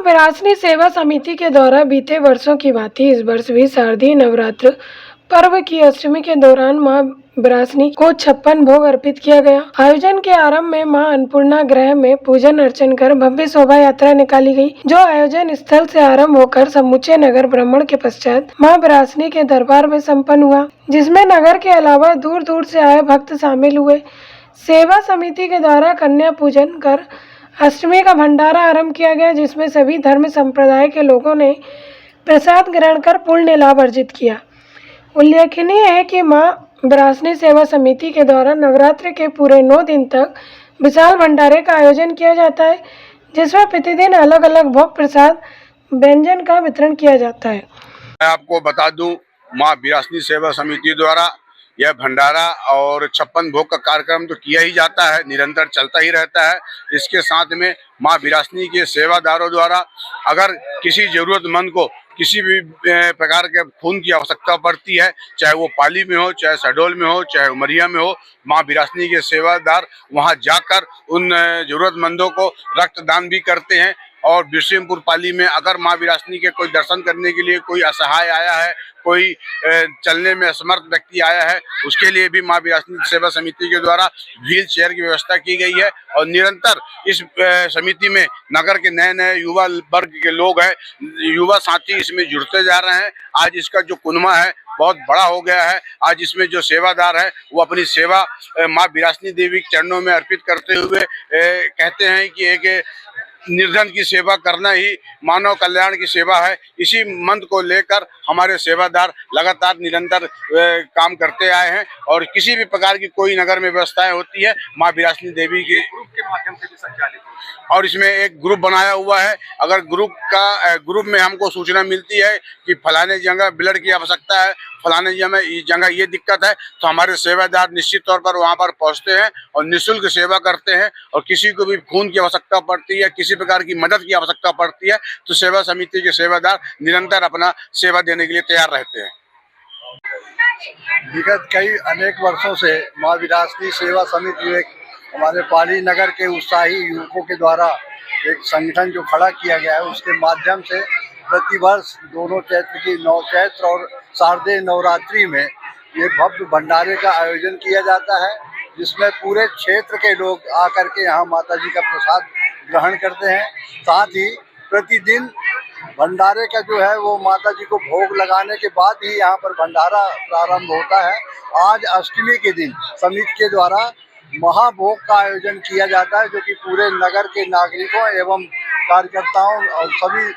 विरासनी सेवा समिति के द्वारा बीते वर्षों की भांति इस वर्ष भी शारदीय नवरात्र पर्व की अष्टमी के दौरान मां विरासनी को 56 भोग अर्पित किया गया। आयोजन के आरंभ में मां अन्नपूर्णा गृह में पूजन अर्चन कर भव्य शोभा यात्रा निकाली गई, जो आयोजन स्थल से आरंभ होकर समूचे नगर भ्रमण के पश्चात मां विरासनी के दरबार में संपन्न हुआ, जिसमें नगर के अलावा दूर दूर से आए भक्त शामिल हुए। सेवा समिति के द्वारा कन्या पूजन कर अष्टमी का भंडारा आरंभ किया गया, जिसमें सभी धर्म संप्रदाय के लोगों ने प्रसाद ग्रहण कर पुण्य लाभ अर्जित किया। उल्लेखनीय है कि मां विरासनी सेवा समिति के द्वारा नवरात्र के पूरे 9 दिन तक विशाल भंडारे का आयोजन किया जाता है, जिसमें प्रतिदिन अलग अलग भोग प्रसाद व्यंजन का वितरण किया जाता है। मैं आपको बता दूं, मां विरासनी सेवा समिति द्वारा यह भंडारा और 56 भोग का कार्यक्रम तो किया ही जाता है, निरंतर चलता ही रहता है। इसके साथ में मां विरासनी के सेवादारों द्वारा अगर किसी जरूरतमंद को किसी भी प्रकार के खून की आवश्यकता पड़ती है, चाहे वो पाली में हो, चाहे शहडोल में हो, चाहे उमरिया में हो, मां विरासनी के सेवादार वहां जाकर उन जरूरतमंदों को रक्तदान भी करते हैं। और बिरसिंहपुर पाली में अगर मां विरासनी के कोई दर्शन करने के लिए कोई असहाय आया है, कोई चलने में असमर्थ व्यक्ति आया है, उसके लिए भी मां विरासनी सेवा समिति के द्वारा व्हील चेयर की व्यवस्था की गई है। और निरंतर इस समिति में नगर के नए नए युवा वर्ग के लोग हैं, युवा साथी इसमें जुड़ते जा रहे हैं। आज इसका जो कुनमा है बहुत बड़ा हो गया है। आज इसमें जो सेवादार है वो अपनी सेवा मां विरासनी देवी के चरणों में अर्पित करते हुए कहते हैं कि एक निर्धन की सेवा करना ही मानव कल्याण की सेवा है। इसी मंत्र को लेकर हमारे सेवादार लगातार निरंतर काम करते आए हैं। और किसी भी प्रकार की कोई नगर में व्यवस्थाएं होती है, मां विरासनी देवी के ग्रुप के माध्यम से भी संचालित है। और इसमें एक ग्रुप बनाया हुआ है। अगर ग्रुप में हमको सूचना मिलती है कि फलाने जगह ब्लड की आवश्यकता है, फलाने जगह ये दिक्कत है, तो हमारे सेवादार निश्चित तौर पर वहां पर पहुंचते हैं और निःशुल्क सेवा करते हैं। और किसी को भी खून की आवश्यकता पड़ती है, किसी प्रकार की मदद की आवश्यकता पड़ती है, तो सेवा समिति के सेवादार निरंतर अपना सेवा देने के लिए तैयार रहते हैं। विगत कई अनेक वर्षों से मां विरासनी सेवा समिति एक हमारे पाली नगर के उत्साही युवकों के द्वारा एक संगठन जो खड़ा किया गया है, उसके माध्यम से प्रतिवर्ष दोनों चैत्र की चैत्र और शारदीय नवरात्रि में ये भव्य भंडारे का आयोजन किया जाता है, जिसमें पूरे क्षेत्र के लोग आकर के यहाँ माता जी का प्रसाद ग्रहण करते हैं। साथ ही प्रतिदिन भंडारे का जो है वो माता जी को भोग लगाने के बाद ही यहाँ पर भंडारा प्रारंभ होता है। आज अष्टमी के दिन समिति के द्वारा महाभोग का आयोजन किया जाता है, जो कि पूरे नगर के नागरिकों एवं कार्यकर्ताओं और सभी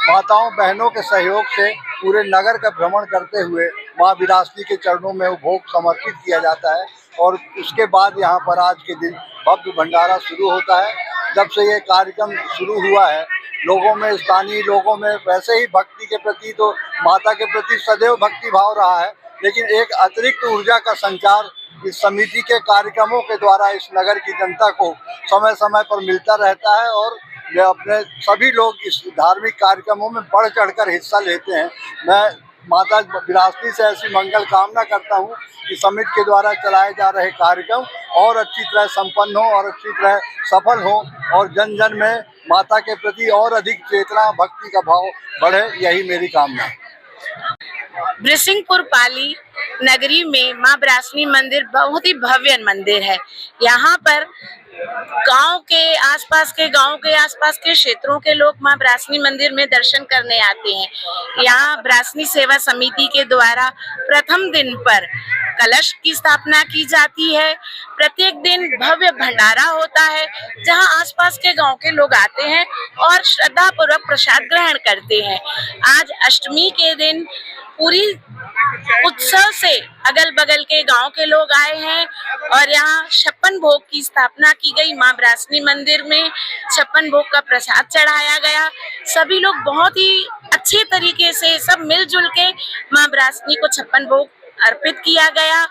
माताओं बहनों के सहयोग से पूरे नगर का भ्रमण करते हुए मां विरासनी के चरणों में वो भोग समर्पित किया जाता है। और उसके बाद यहाँ पर आज के दिन भव्य भंडारा शुरू होता है। जब से ये कार्यक्रम शुरू हुआ है, लोगों में, स्थानीय लोगों में वैसे ही भक्ति के प्रति, तो माता के प्रति सदैव भक्ति भाव रहा है, लेकिन एक अतिरिक्त ऊर्जा का संचार इस समिति के कार्यक्रमों के द्वारा इस नगर की जनता को समय समय पर मिलता रहता है। और वे अपने सभी लोग इस धार्मिक कार्यक्रमों में बढ़ चढ़कर हिस्सा लेते हैं। मैं माता विरासनी से ऐसी मंगल कामना करता हूँ कि समिति के द्वारा चलाए जा रहे कार्यक्रम और अच्छी तरह संपन्न हो और अच्छी तरह सफल हो, और जन जन में माता के प्रति और अधिक चेतना भक्ति का भाव बढ़े, यही मेरी कामना है। बिरसिंहपुर पाली नगरी में मां विरासनी मंदिर बहुत ही भव्य मंदिर है। यहाँ पर गांव के आसपास के क्षेत्रों के लोग मां विरासनी मंदिर में दर्शन करने आते हैं। यहाँ विरासनी सेवा समिति के द्वारा प्रथम दिन पर कलश की स्थापना की जाती है। प्रत्येक दिन भव्य भंडारा होता है, जहां आसपास के गांव के लोग आते हैं और श्रद्धा पूर्वक प्रसाद ग्रहण करते हैं। आज अष्टमी के दिन पूरी उत्सव से अगल बगल के गांव के लोग आए हैं और यहाँ 56 भोग की स्थापना की गई। मां विरासनी मंदिर में 56 भोग का प्रसाद चढ़ाया गया। सभी लोग बहुत ही अच्छे तरीके से सब मिलजुल के मां विरासनी को 56 भोग अर्पित किया गया।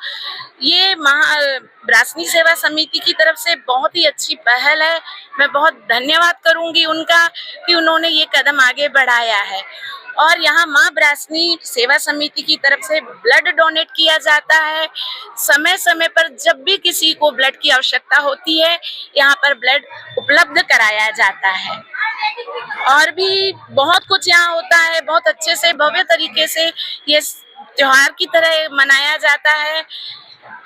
ये विरासनी सेवा समिति की तरफ से बहुत ही अच्छी पहल है। मैं बहुत धन्यवाद करूंगी उनका कि उन्होंने ये कदम आगे बढ़ाया है। और यहाँ मां विरासनी सेवा समिति की तरफ से ब्लड डोनेट किया जाता है। समय समय पर जब भी किसी को ब्लड की आवश्यकता होती है, यहाँ पर ब्लड उपलब्ध कराया जाता है। और भी बहुत कुछ यहाँ होता है। बहुत अच्छे से भव्य तरीके से ये त्योहार की तरह मनाया जाता है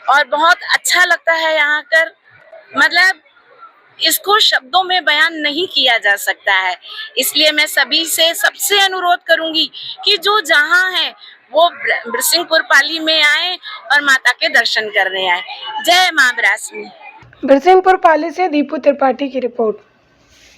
और बहुत अच्छा लगता है यहाँ कर। मतलब इसको शब्दों में बयान नहीं किया जा सकता है। इसलिए मैं सभी से सबसे अनुरोध करूंगी कि जो जहाँ है वो बृसिंहपुर पाली में आए और माता के दर्शन करने आए। जय माँ ब्रासनी। बिरसिंहपुर पाली से दीपू त्रिपाठी की रिपोर्ट।